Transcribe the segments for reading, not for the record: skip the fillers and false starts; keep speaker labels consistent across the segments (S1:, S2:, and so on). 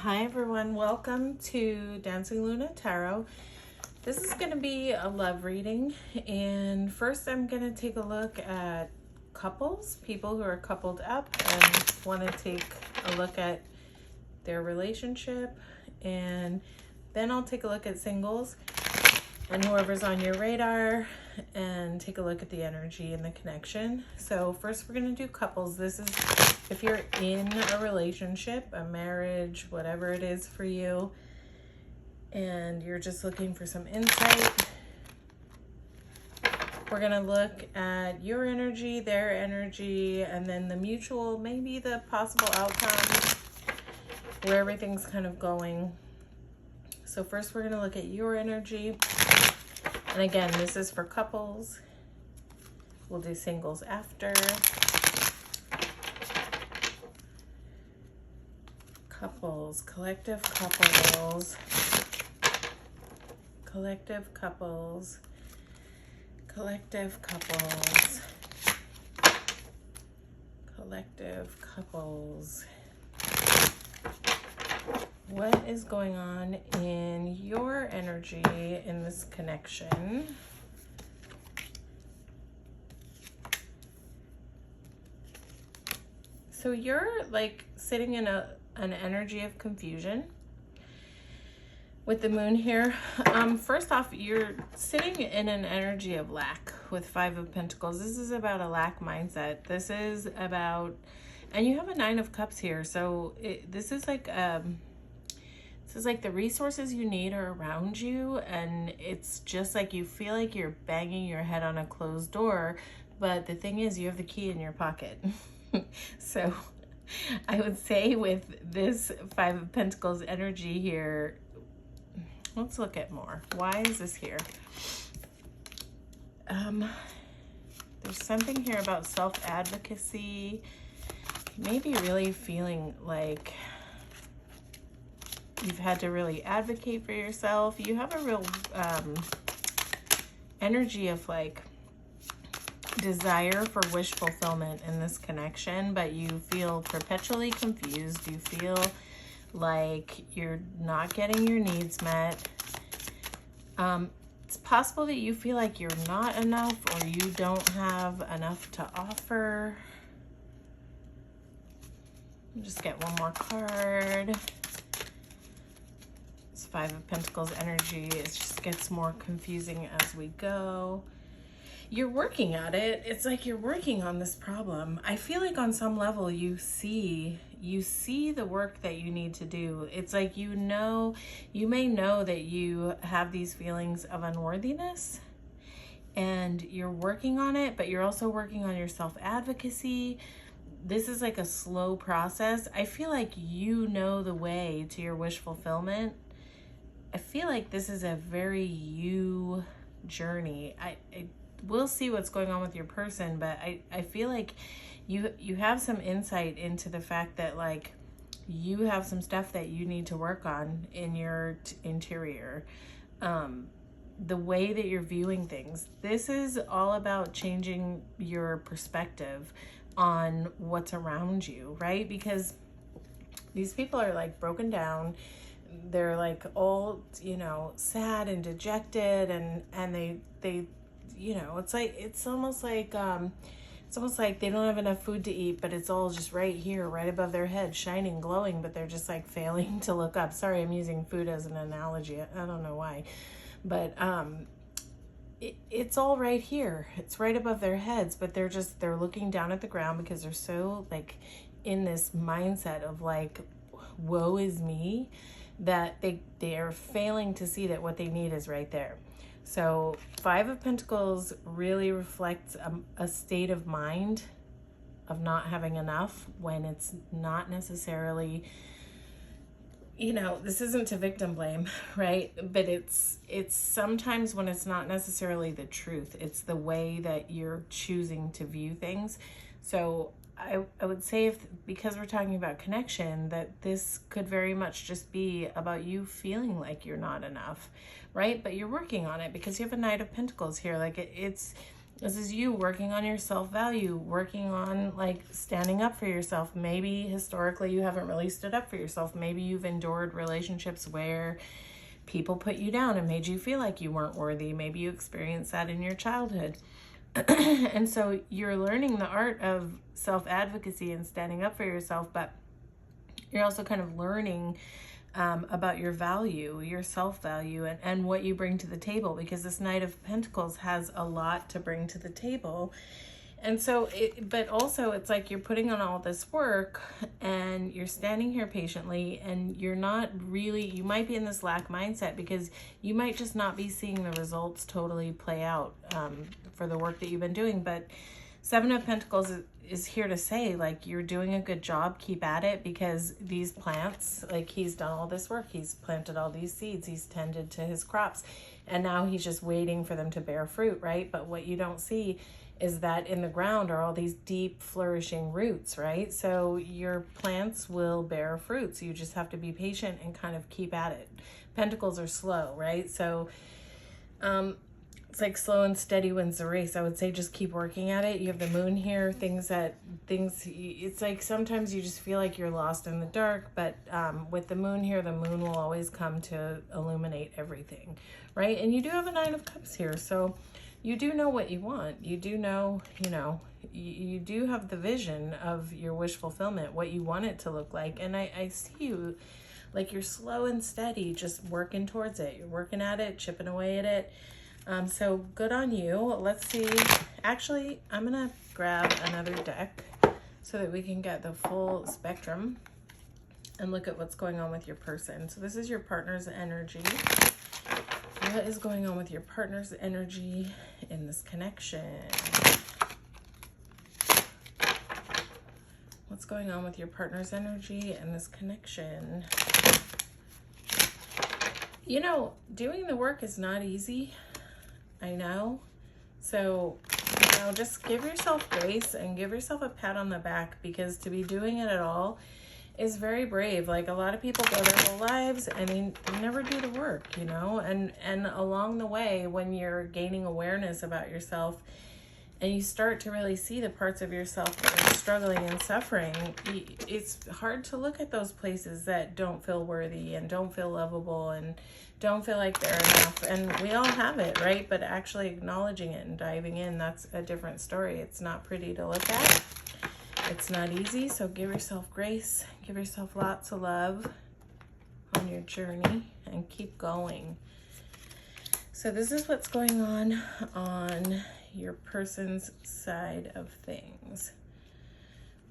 S1: Hi everyone, welcome to Dancing Luna Tarot. This is going to be a love reading, and first I'm going to take a look at couples, people who are coupled up and want to take a look at their relationship, and then I'll take a look at singles and whoever's on your radar and take a look at the energy and the connection. So first we're going to do couples. This is if you're in a relationship, a marriage, whatever it is for you, and you're just looking for some insight. We're going to look at your energy, their energy, and then the mutual, maybe the possible outcome, where everything's kind of going. So first we're going to look at your energy. And again, this is for couples. We'll do singles after. Couples, collective couples, collective couples, collective couples, collective couples. What is going on in your energy in this connection? So you're like sitting in an energy of confusion with the moon here. First off, you're sitting in an energy of lack with Five of Pentacles. This is about a lack mindset. This is about, and you have a Nine of Cups here. So this is like the resources you need are around you, and it's just like you feel like you're banging your head on a closed door, but the thing is you have the key in your pocket. So I would say with this Five of Pentacles energy here, let's look at more. Why is this here? There's something here about self-advocacy. Maybe really feeling like you've had to really advocate for yourself. You have a real energy of like desire for wish fulfillment in this connection, but you feel perpetually confused. You feel like you're not getting your needs met. It's possible that you feel like you're not enough or you don't have enough to offer. Just get one more card. This Five of Pentacles energy, it just gets more confusing as we go. You're working at it. It's like you're working on this problem. I feel like on some level you see the work that you need to do. It's like you may know that you have these feelings of unworthiness and you're working on it, but you're also working on your self-advocacy. This is like a slow process. I feel like you know the way to your wish fulfillment. I feel like this is a very you journey. We'll see what's going on with your person, but I feel like you have some insight into the fact that like you have some stuff that you need to work on in your interior. The way that you're viewing things. This is all about changing your perspective on what's around you, right? Because these people are like broken down. They're like all, sad and dejected, and they it's almost like they don't have enough food to eat, but it's all just right here, right above their head, shining, glowing, but they're just like failing to look up. Sorry, I'm using food as an analogy. I don't know why, but it's all right here. It's right above their heads, but they're looking down at the ground because they're so like in this mindset of like, woe is me, that they are failing to see that what they need is right there. So Five of Pentacles really reflects a state of mind of not having enough when it's not necessarily, this isn't to victim blame, right? But it's sometimes when it's not necessarily the truth, it's the way that you're choosing to view things. So I would say because we're talking about connection, that this could very much just be about you feeling like you're not enough, right? But you're working on it because you have a Knight of Pentacles here. Like it's This is you working on your self-value, working on like standing up for yourself. Maybe historically you haven't really stood up for yourself. Maybe you've endured relationships where people put you down and made you feel like you weren't worthy. Maybe you experienced that in your childhood. And so you're learning the art of self-advocacy and standing up for yourself, but you're also kind of learning about your value, your self-value, and what you bring to the table, because this Knight of Pentacles has a lot to bring to the table. And so, but also it's like you're putting on all this work and you're standing here patiently, and you're not really, you might be in this lack mindset because you might just not be seeing the results totally play out for the work that you've been doing. But Seven of Pentacles is here to say, like, you're doing a good job, keep at it, because these plants, like, he's done all this work, he's planted all these seeds, he's tended to his crops, and now he's just waiting for them to bear fruit, right? But what you don't see is that in the ground are all these deep flourishing roots, right? So your plants will bear fruit, so you just have to be patient and kind of keep at it. Pentacles are slow, right? So it's like slow and steady wins the race. I would say just keep working at it. You have the moon here, it's like sometimes you just feel like you're lost in the dark, but with the moon here, the moon will always come to illuminate everything, right? And you do have a Nine of Cups here, so you do know what you want. You do know, you do have the vision of your wish fulfillment, what you want it to look like. And I see you like you're slow and steady, just working towards it. You're working at it, chipping away at it. So good on you. Let's see. Actually, I'm going to grab another deck so that we can get the full spectrum and look at what's going on with your person. So this is your partner's energy. What is going on with your partner's energy in this connection? What's going on with your partner's energy in this connection? Doing the work is not easy. I know. So, just give yourself grace and give yourself a pat on the back, because to be doing it at all is very brave. Like, a lot of people go their whole lives and they never do the work, and along the way, when you're gaining awareness about yourself and you start to really see the parts of yourself that are struggling and suffering, it's hard to look at those places that don't feel worthy and don't feel lovable and don't feel like they're enough. And we all have it, right? But actually acknowledging it and diving in, that's a different story. It's not pretty to look at. It's not easy. So give yourself grace, give yourself lots of love on your journey, and keep going. So this is what's going on your person's side of things.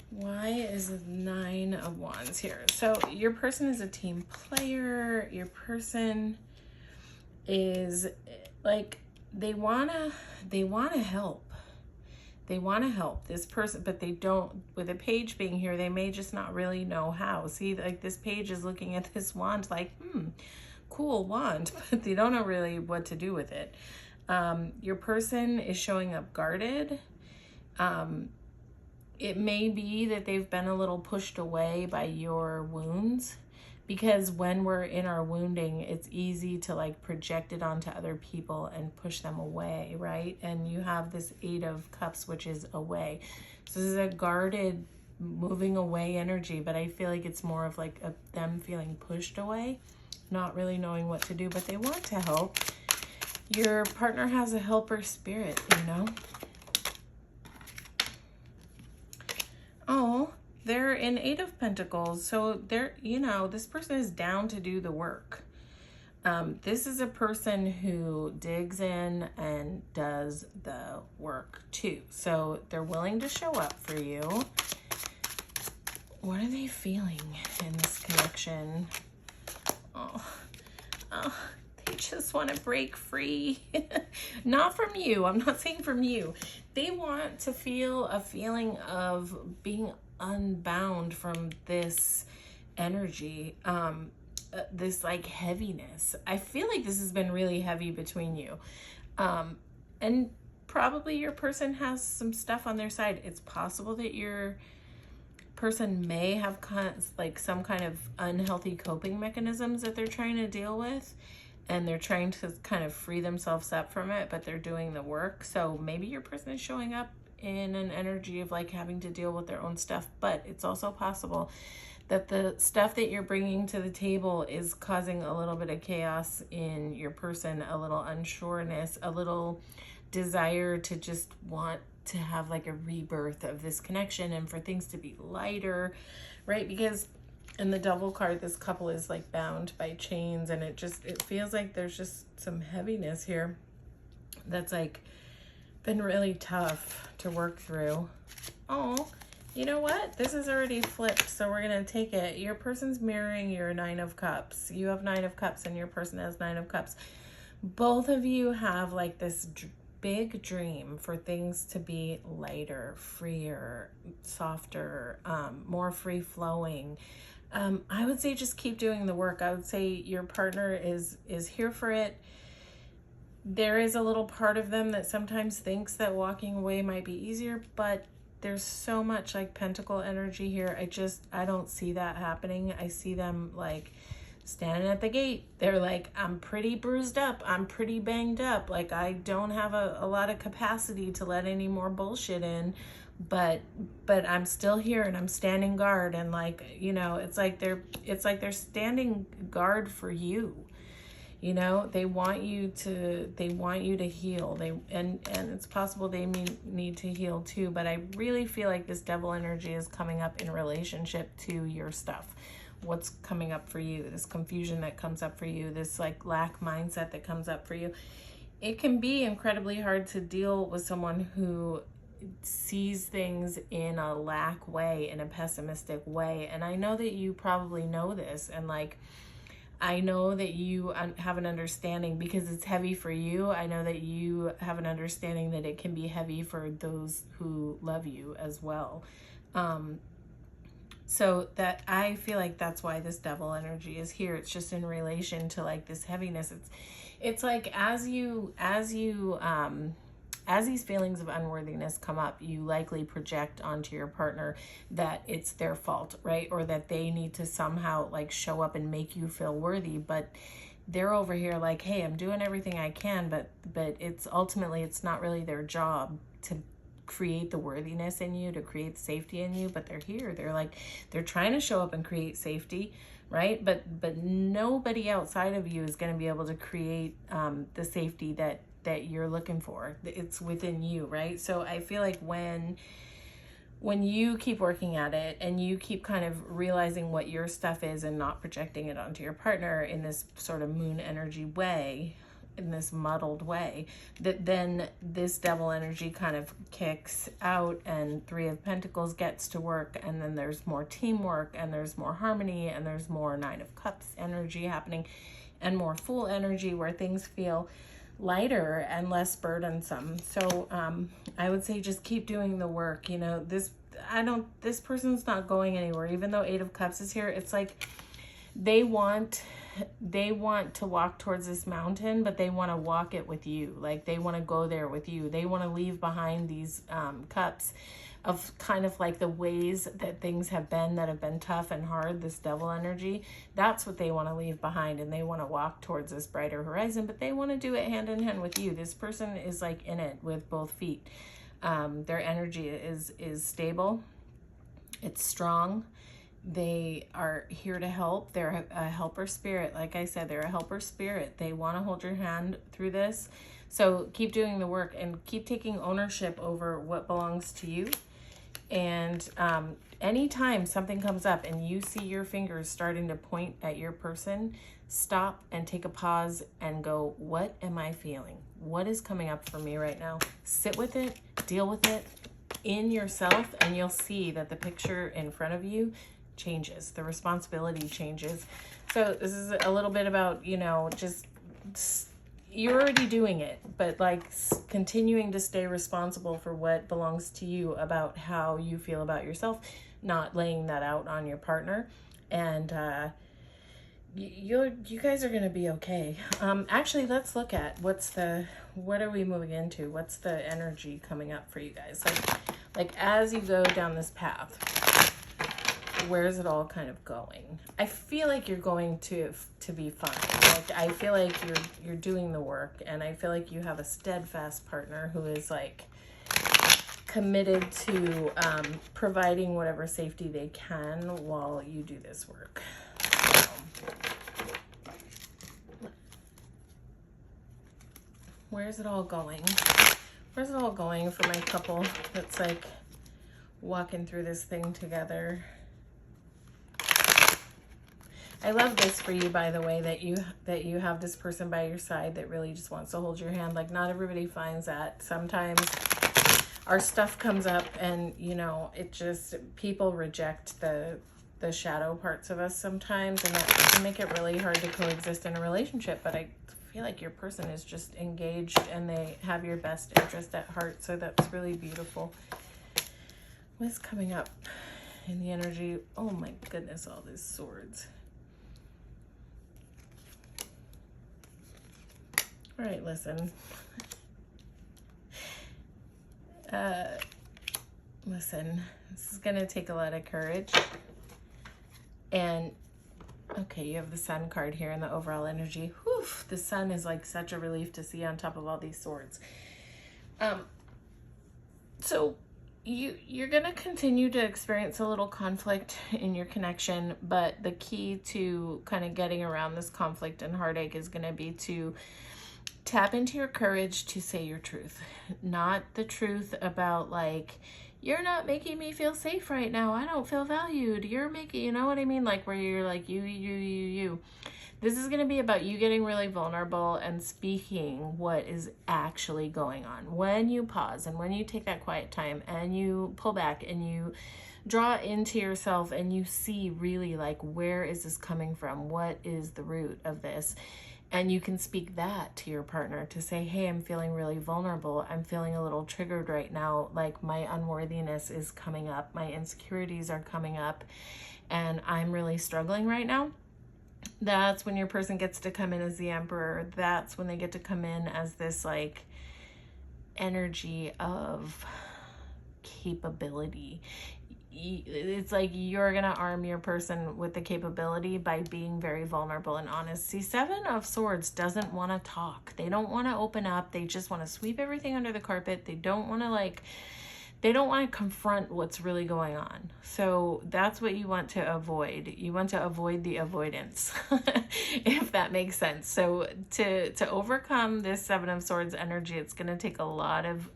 S1: Why is the Nine of Wands here? So your person is a team player. Your person is like, they wanna help. They want to help this person, but they don't. With a page being here, they may just not really know how. See, like, this page is looking at this wand like, cool wand, but they don't know really what to do with it. Your person is showing up guarded. It may be that they've been a little pushed away by your wounds, because when we're in our wounding, it's easy to like project it onto other people and push them away, right? And you have this Eight of Cups, which is away. So this is a guarded, moving away energy, but I feel like it's more of like them feeling pushed away, not really knowing what to do, but they want to help. Your partner has a helper spirit, Oh, they're in Eight of Pentacles. So they're, this person is down to do the work. This is a person who digs in and does the work too. So they're willing to show up for you. What are they feeling in this connection? Oh, they just want to break free. Not from you. I'm not saying from you. They want to feel a feeling of being unbound from this energy, this like heaviness. I feel like this has been really heavy between you. And probably your person has some stuff on their side. It's possible that your person may have some kind of unhealthy coping mechanisms that they're trying to deal with. and they're trying to kind of free themselves up from it, but they're doing the work. So maybe your person is showing up in an energy of like having to deal with their own stuff, but it's also possible that the stuff that you're bringing to the table is causing a little bit of chaos in your person, a little unsureness, a little desire to just want to have like a rebirth of this connection and for things to be lighter, right? Because in the Devil card, this couple is like bound by chains, and it feels like there's just some heaviness here that's like been really tough to work through. Oh, you know what? This is already flipped, so we're going to take it. Your person's mirroring your Nine of Cups. You have Nine of Cups, and your person has Nine of Cups. Both of you have like this big dream for things to be lighter, freer, softer, more free-flowing. I would say just keep doing the work. I would say your partner is here for it. There is a little part of them that sometimes thinks that walking away might be easier, but there's so much like Pentacle energy here. I don't see that happening. I see them like standing at the gate. They're like, I'm pretty bruised up. I'm pretty banged up. Like, I don't have a lot of capacity to let any more bullshit in, but I'm still here and I'm standing guard. And like, you know, it's like they're standing guard for you. You know, they want you to heal. And it's possible they need to heal too, but I really feel like this Devil energy is coming up in relationship to your stuff. What's coming up for you, this confusion that comes up for you, this like lack mindset that comes up for you. It can be incredibly hard to deal with someone who sees things in a lack way, in a pessimistic way. And I know that you probably know this, and like, I know that you have an understanding because it's heavy for you. I know that you have an understanding that it can be heavy for those who love you as well. So that I feel like that's why this Devil energy is here. It's just in relation to like this heaviness. It's like as these feelings of unworthiness come up, you likely project onto your partner that it's their fault, right? Or that they need to somehow like show up and make you feel worthy. But they're over here like, hey, I'm doing everything I can, but it's not really their job to create the worthiness in you, to create safety in you. But they're here. They're trying to show up and create safety, right? But nobody outside of you is going to be able to create the safety that you're looking for. It's within you, right? So I feel like when you keep working at it and you keep kind of realizing what your stuff is and not projecting it onto your partner in this sort of moon energy way, in this muddled way, that then this Devil energy kind of kicks out and Three of Pentacles gets to work, and then there's more teamwork and there's more harmony and there's more Nine of Cups energy happening and more Fool energy where things feel lighter and less burdensome. So I would say just keep doing the work. You know, this person's not going anywhere. Even though Eight of Cups is here, it's like they want to walk towards this mountain, but they want to walk it with you. Like they want to go there with you. They want to leave behind these cups of kind of like the ways that things have been tough and hard, this Devil energy. That's what they want to leave behind, and they want to walk towards this brighter horizon, but they want to do it hand in hand with you. This person is like in it with both feet. Their energy is stable. It's strong. They are here to help. They're a helper spirit. Like I said, they're a helper spirit. They want to hold your hand through this. So keep doing the work and keep taking ownership over what belongs to you. And anytime something comes up and you see your fingers starting to point at your person, stop and take a pause and go, what am I feeling? What is coming up for me right now? Sit with it, deal with it in yourself, and you'll see that the picture in front of you changes. The responsibility changes. So this is a little bit about, you know, just you're already doing it, but like continuing to stay responsible for what belongs to you about how you feel about yourself, not laying that out on your partner. And you guys are going to be okay. Actually, let's look at what are we moving into? What's the energy coming up for you guys? Like as you go down this path, where's it all kind of going? I feel like you're going to be fine. Like, I feel like you're doing the work, and I feel like you have a steadfast partner who is like committed to providing whatever safety they can while you do this work. So, where's it all going? Where's it all going for my couple that's like walking through this thing together? I love this for you, by the way, that you have this person by your side that really just wants to hold your hand. Like, not everybody finds that. Sometimes our stuff comes up and, you know, it just, people reject the shadow parts of us sometimes, and that can make it really hard to coexist in a relationship. But I feel like your person is just engaged and they have your best interest at heart, so that's really beautiful. What's coming up in the energy? Oh my goodness, all these swords. All right, listen. Listen, this is going to take a lot of courage. And, okay, you have the Sun card here in the overall energy. Whew, the Sun is like such a relief to see on top of all these swords. So you're going to continue to experience a little conflict in your connection, but the key to kind of getting around this conflict and heartache is going to be to tap into your courage to say your truth. Not the truth about like, you're not making me feel safe right now, I don't feel valued, you're making, you know what I mean? Like, where you're like, you. This is going to be about you getting really vulnerable and speaking what is actually going on. When you pause and when you take that quiet time and you pull back and you draw into yourself and you see really like, where is this coming from? What is the root of this? And you can speak that to your partner to say, hey, I'm feeling really vulnerable. I'm feeling a little triggered right now. Like, my unworthiness is coming up. My insecurities are coming up. And I'm really struggling right now. That's when your person gets to come in as the Emperor. That's when they get to come in as this like energy of capability. It's like you're going to arm your person with the capability by being very vulnerable and honest. See, Seven of Swords doesn't want to talk. They don't want to open up. They just want to sweep everything under the carpet. They don't want to confront what's really going on. So that's what you want to avoid. You want to avoid the avoidance, if that makes sense. So to overcome this Seven of Swords energy, it's going to take a lot of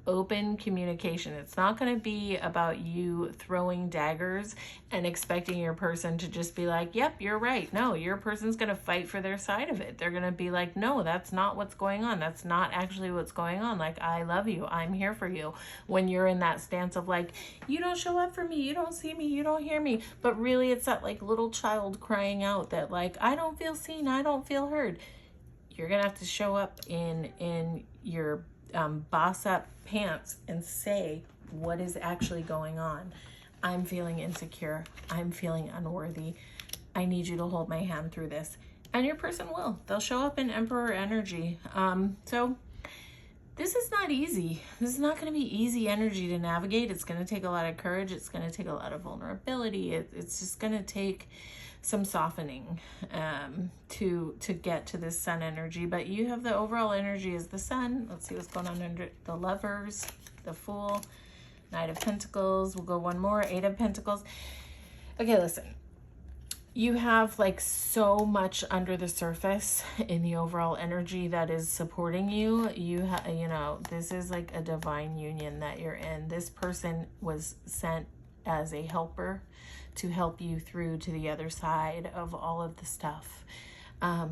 S1: open communication. It's not going to be about you throwing daggers and expecting your person to just be like, yep, you're right. No, your person's going to fight for their side of it. They're going to be like, no, that's not what's going on. That's not actually what's going on. Like, I love you. I'm here for you. When you're in that stance of like, you don't show up for me. You don't see me. You don't hear me. But really it's that like little child crying out that like, I don't feel seen. I don't feel heard. You're going to have to show up in your boss up pants and say what is actually going on. I'm feeling insecure. I'm feeling unworthy. I need you to hold my hand through this. And your person will. They'll show up in Emperor energy. So this is not easy. This is not going to be easy energy to navigate. It's going to take a lot of courage. It's going to take a lot of vulnerability. It's just going to take some softening to get to this Sun energy. But you have the overall energy as the Sun. Let's see what's going on under the Lovers, the Fool, Knight of Pentacles. We'll go one more, Eight of Pentacles. Okay, listen. You have like so much under the surface in the overall energy that is supporting you. You know, this is like a divine union that you're in. This person was sent as a helper to help you through to the other side of all of the stuff.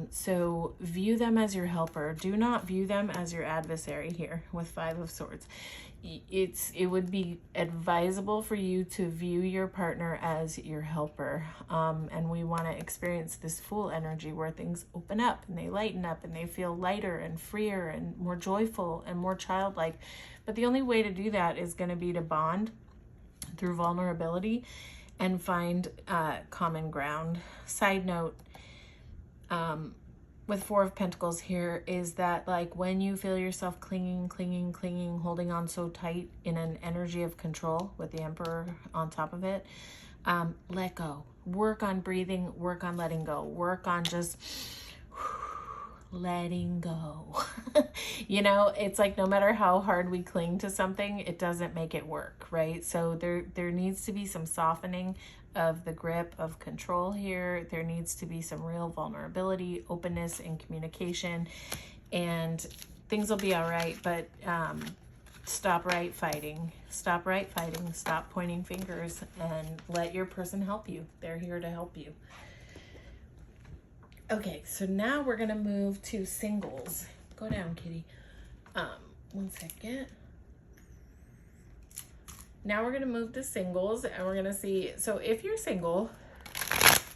S1: So view them as your helper. Do not view them as your adversary here with Five of Swords. It would be advisable for you to view your partner as your helper. And we want to experience this Fool energy where things open up and they lighten up and they feel lighter and freer and more joyful and more childlike. But the only way to do that is going to be to bond through vulnerability and find common ground. Side note, with Four of Pentacles here is that like when you feel yourself clinging, holding on so tight in an energy of control with the Emperor on top of it, let go. Work on breathing, work on letting go, work on just letting go. You know, it's like no matter how hard we cling to something, it doesn't make it work, right? So there needs to be some softening of the grip of control here. There needs to be some real vulnerability, openness, and communication, and things will be all right. But stop right fighting. Stop right fighting. Stop pointing fingers and let your person help you. They're here to help you. Okay, so now we're gonna move to singles. Go down, kitty. One second. Now we're gonna move to singles, and we're gonna see, so if you're single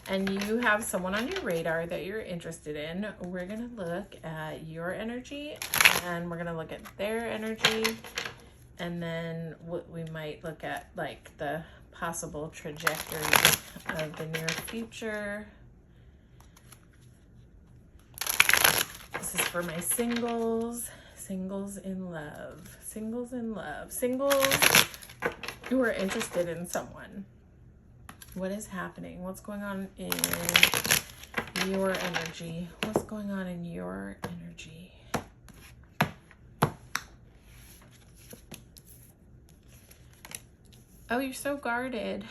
S1: and you have someone on your radar that you're interested in, we're gonna look at your energy, and we're gonna look at their energy, and then what we might look at, like the possible trajectory of the near future. This is for my singles. Singles in love. Singles in love. Singles who are interested in someone. What is happening? What's going on in your energy? What's going on in your energy? Oh, you're so guarded.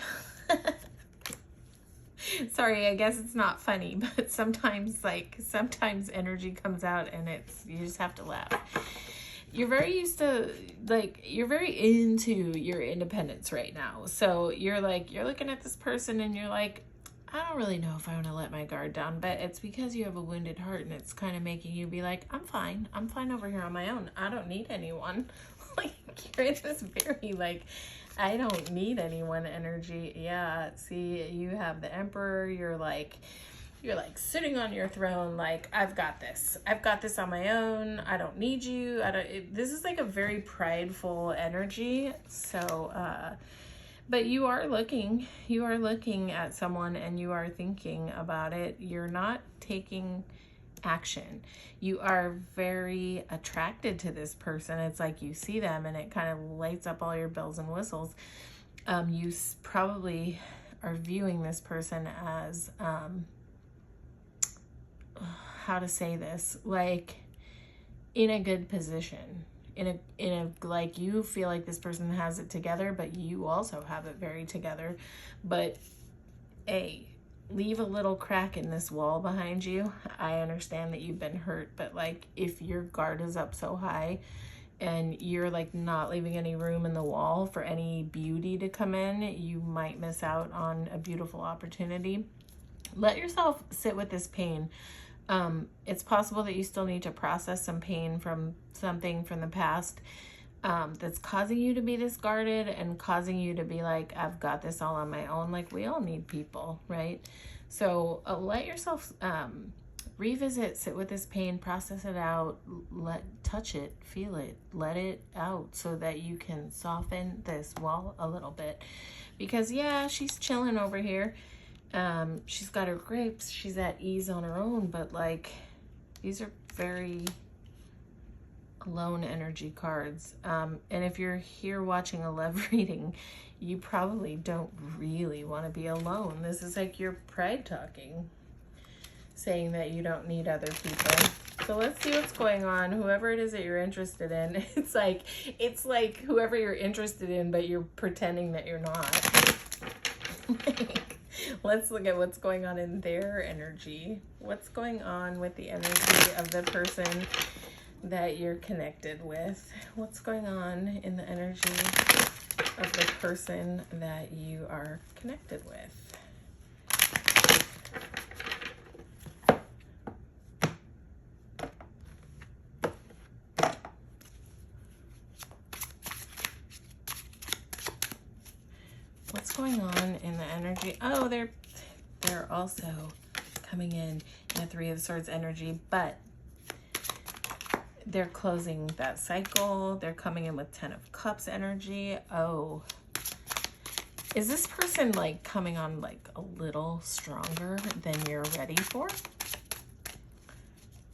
S1: Sorry, I guess it's not funny, but sometimes energy comes out and you just have to laugh. You're very used to, you're very into your independence right now. So you're looking at this person and you're like, I don't really know if I want to let my guard down, but it's because you have a wounded heart, and it's kind of making you be like, I'm fine over here on my own. I don't need anyone. Like, you're in this very, I don't need anyone energy. Yeah, see, you have the Emperor. You're like sitting on your throne, like, I've got this on my own. I don't need you. This is like a very prideful energy. So, but you are looking at someone and you are thinking about it. You're not taking action. You are very attracted to this person. It's like you see them and it kind of lights up all your bells and whistles. You probably are viewing this person as, how to say this, like in a good position, in a like, you feel like this person has it together, but you also have it very together. But leave a little crack in this wall behind you. I understand that you've been hurt, but like, if your guard is up so high and you're like not leaving any room in the wall for any beauty to come in, you might miss out on a beautiful opportunity. Let yourself sit with this pain. It's possible that you still need to process some pain from something from the past that's causing you to be this guarded and causing you to be like, I've got this all on my own. Like, we all need people, right? So let yourself revisit, sit with this pain, process it out, touch it, feel it, let it out so that you can soften this wall a little bit. Because yeah, she's chilling over here. She's got her grapes, she's at ease on her own, but like, these are very alone energy cards. And if you're here watching a love reading, you probably don't really want to be alone. This is like your pride talking, saying that you don't need other people. So let's see what's going on. Whoever it is that you're interested in, it's like whoever you're interested in, but you're pretending that you're not. Let's look at what's going on in their energy. What's going on with the energy of the person that you're connected with? What's going on in the energy of the person that you are connected with? What's going on in the energy? Oh, they're also coming in the Three of Swords energy, but they're closing that cycle. They're coming in with 10 of Cups energy. Oh, is this person like coming on like a little stronger than you're ready for?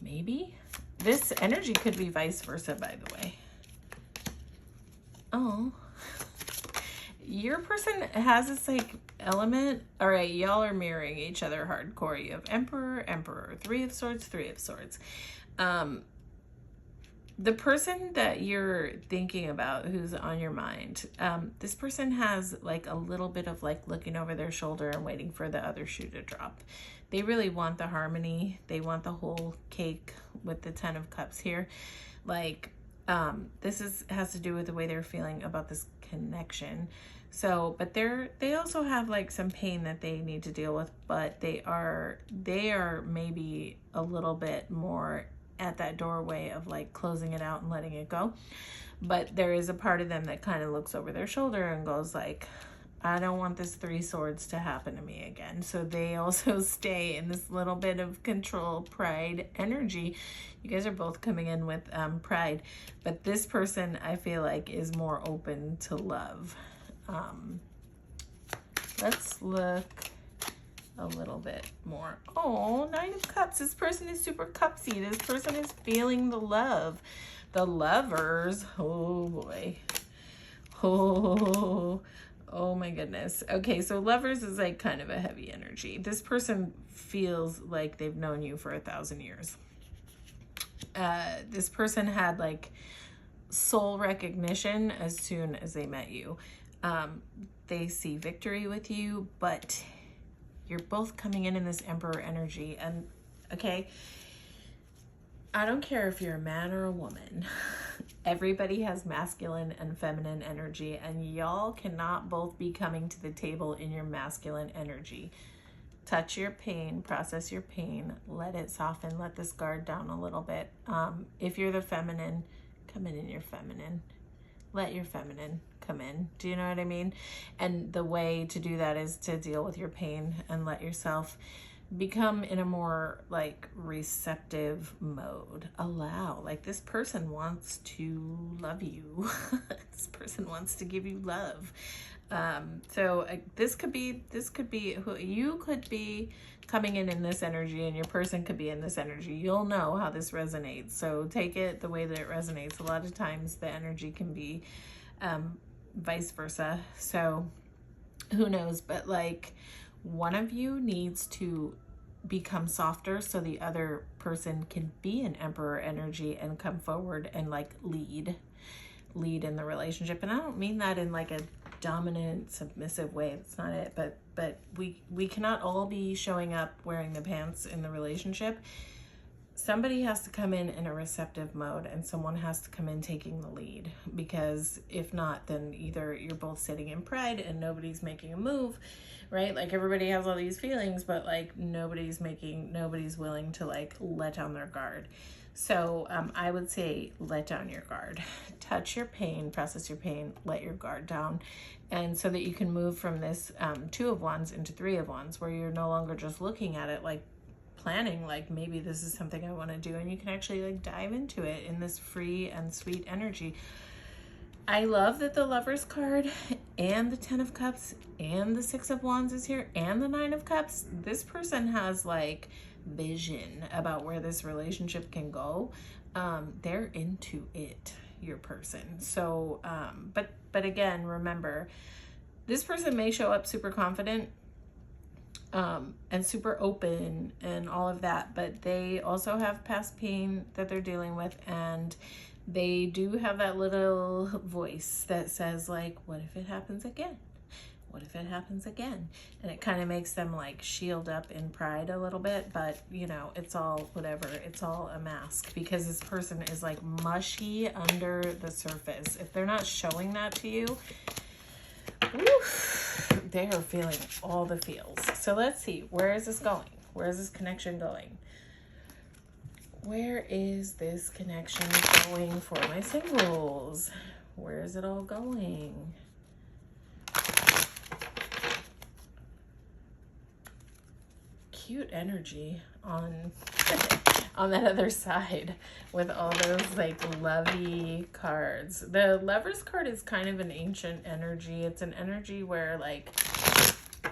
S1: Maybe. This energy could be vice versa, by the way. Oh, your person has this like element. All right, y'all are mirroring each other hardcore. You have Emperor, Emperor, Three of Swords, Three of Swords. The person that you're thinking about, who's on your mind, this person has like a little bit of like looking over their shoulder and waiting for the other shoe to drop. They really want the harmony. They want the whole cake with the 10 of Cups here. Like, this has to do with the way they're feeling about this connection. So, but they also have like some pain that they need to deal with, but they are maybe a little bit more at that doorway of like closing it out and letting it go. But there is a part of them that kind of looks over their shoulder and goes like, I don't want this 3 swords to happen to me again. So they also stay in this little bit of control, pride energy. You guys are both coming in with pride, but this person I feel like is more open to love. Let's look a little bit more. Oh, 9 of Cups. This person is super cupsy. This person is feeling the love. The Lovers. Oh boy. Oh my goodness. Okay, so Lovers is like kind of a heavy energy. This person feels like they've known you for 1,000 years. This person had like soul recognition as soon as they met you. They see victory with you, but you're both coming in this Emperor energy. And okay, I don't care if you're a man or a woman. Everybody has masculine and feminine energy, and y'all cannot both be coming to the table in your masculine energy. Touch your pain, process your pain, let it soften, let this guard down a little bit. If you're the feminine, come in your feminine. Let your feminine come in. Do you know what I mean? And the way to do that is to deal with your pain and let yourself become in a more like receptive mode. Allow, like this person wants to love you. This person wants to give you love. So this could be who you could be coming in this energy, and your person could be in this energy. You'll know how this resonates. So take it the way that it resonates. A lot of times the energy can be vice versa. So who knows, but like one of you needs to become softer so the other person can be an Emperor energy and come forward and like lead in the relationship. And I don't mean that in like a dominant, submissive way. That's not it. But we cannot all be showing up wearing the pants in the relationship. Somebody has to come in a receptive mode, and someone has to come in taking the lead, because if not, then either you're both sitting in pride and nobody's making a move, right? Like everybody has all these feelings, but like nobody's willing to like let down their guard. So I would say let down your guard, touch your pain, process your pain, let your guard down. And so that you can move from this 2 of Wands into 3 of Wands, where you're no longer just looking at it like planning, like maybe this is something I want to do, and you can actually like dive into it in this free and sweet energy. I love that the Lovers card and the 10 of Cups and the 6 of Wands is here and the 9 of Cups. This person has like vision about where this relationship can go. They're into it, your person. So but again, remember, this person may show up super confident and super open and all of that, but they also have past pain that they're dealing with, and they do have that little voice that says like, what if it happens again? What if it happens again? And it kind of makes them like shield up in pride a little bit, but you know, it's all whatever. It's all a mask, because this person is like mushy under the surface. If they're not showing that to you, they are feeling all the feels. So let's see, where is this going? Where is this connection going? Where is this connection going for my singles? Where is it all going? Cute energy on that other side with all those like lovey cards. The Lovers card is kind of an ancient energy. It's an energy where like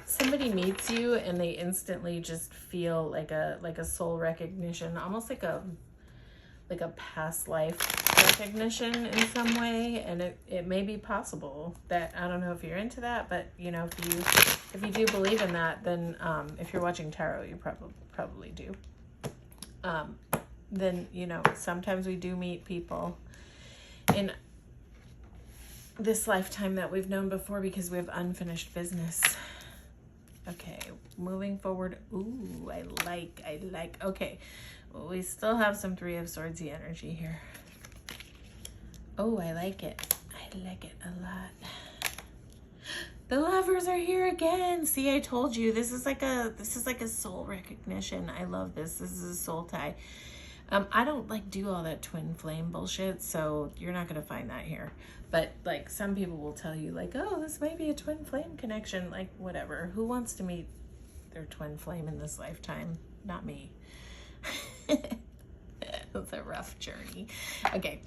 S1: somebody meets you and they instantly just feel like a soul recognition, almost like a past life recognition in some way, and it may be possible that, I don't know if you're into that, but you know, if you do believe in that, then if you're watching tarot, you probably do. Then, you know, sometimes we do meet people in this lifetime that we've known before because we have unfinished business. Okay, moving forward. Ooh, I like. Okay, well, we still have some Three of Swordsy energy here. Oh, I like it. I like it a lot. The Lovers are here again. See, I told you this is like a soul recognition. I love this. This is a soul tie. I don't like do all that twin flame bullshit, so you're not gonna find that here. But like some people will tell you like, oh, this might be a twin flame connection, like whatever. Who wants to meet their twin flame in this lifetime? Not me. It's a rough journey. Okay.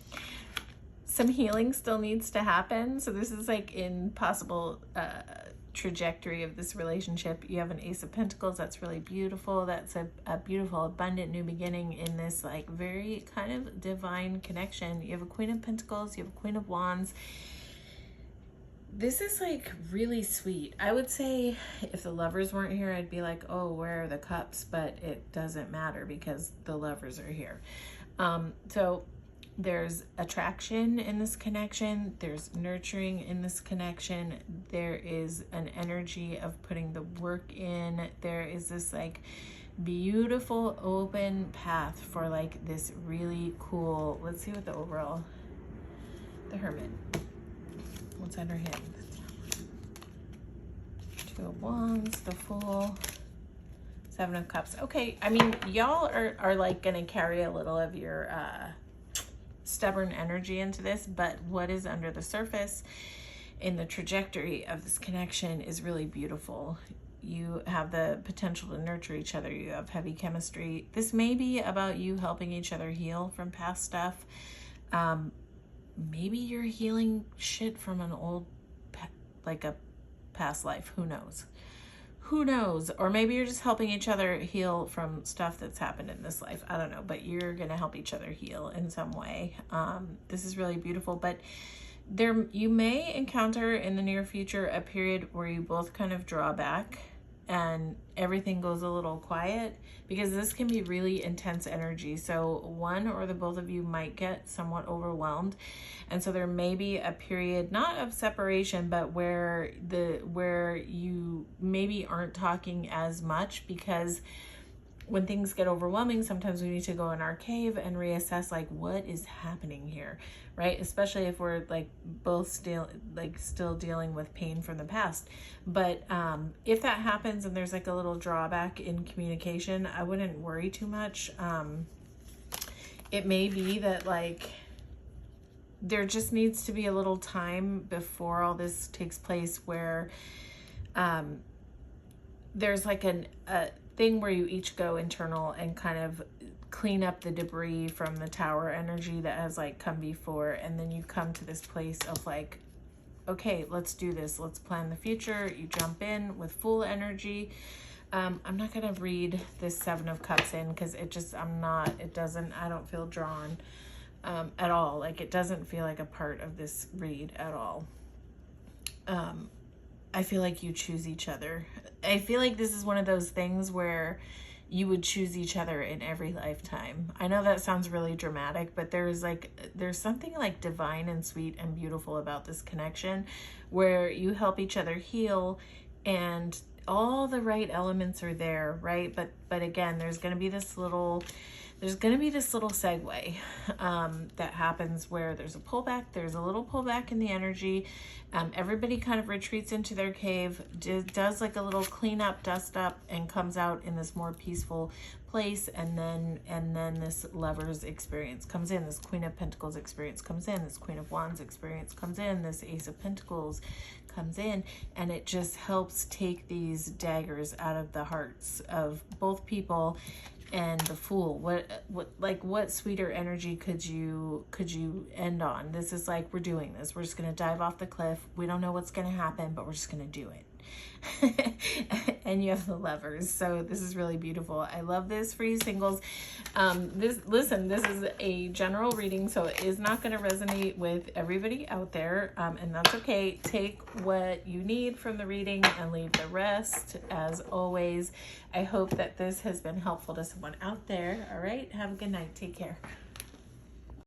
S1: Some healing still needs to happen. So this is like in possible trajectory of this relationship. You have an Ace of Pentacles. That's really beautiful. That's a beautiful, abundant new beginning in this like very kind of divine connection. You have a Queen of Pentacles. You have a Queen of Wands. This is like really sweet. I would say if the Lovers weren't here, I'd be like, oh, where are the Cups? But it doesn't matter because the Lovers are here. So there's attraction in this connection. There's nurturing in this connection. There is an energy of putting the work in. There is this like beautiful open path for like this really cool, let's see what the overall, the Hermit. What's on her hand? Two of Wands, the Fool, Seven of Cups. Okay, I mean, y'all are like gonna carry a little of your stubborn energy into this, but what is under the surface in the trajectory of this connection is really beautiful. You have the potential to nurture each other. You have heavy chemistry. This may be about you helping each other heal from past stuff. Maybe you're healing shit from an old, like a past life. Who knows? Who knows? Or maybe you're just helping each other heal from stuff that's happened in this life. I don't know, but you're going to help each other heal in some way. This is really beautiful, but you may encounter in the near future a period where you both kind of draw back and everything goes a little quiet, because this can be really intense energy. So one or the both of you might get somewhat overwhelmed. And so there may be a period, not of separation, but where you maybe aren't talking as much, because when things get overwhelming, sometimes we need to go in our cave and reassess like what is happening here, right? Especially if we're like both still dealing with pain from the past. But if that happens and there's like a little drawback in communication, I wouldn't worry too much. It may be that like there just needs to be a little time before all this takes place where there's like a thing where you each go internal and kind of clean up the debris from the tower energy that has like come before, and then you come to this place of like, okay, let's do this, let's plan the future. You jump in with full energy. I'm not gonna read this Seven of Cups in because I don't feel drawn at all. Like it doesn't feel like a part of this read at all. I feel like you choose each other. I feel like this is one of those things where you would choose each other in every lifetime. I know that sounds really dramatic, but there's something like divine and sweet and beautiful about this connection where you help each other heal and all the right elements are there, right? But again, there's going to be this little segue that happens where there's a pullback. There's a little pullback in the energy. Everybody kind of retreats into their cave, does like a little cleanup, dust up, and comes out in this more peaceful place. And then this Lovers experience comes in. This Queen of Pentacles experience comes in. This Queen of Wands experience comes in. This Ace of Pentacles comes in, and it just helps take these daggers out of the hearts of both people. And the Fool, what sweeter energy could you end on? This is like, we're doing this. We're just going to dive off the cliff. We don't know what's going to happen, but we're just going to do it. and you have the lovers. So this is really beautiful. I love this for you singles. This is a general reading, so it is not going to resonate with everybody out there, and that's okay. Take what you need from the reading and leave the rest. As always, I hope that this has been helpful to someone out there. All right, have a good night. Take care.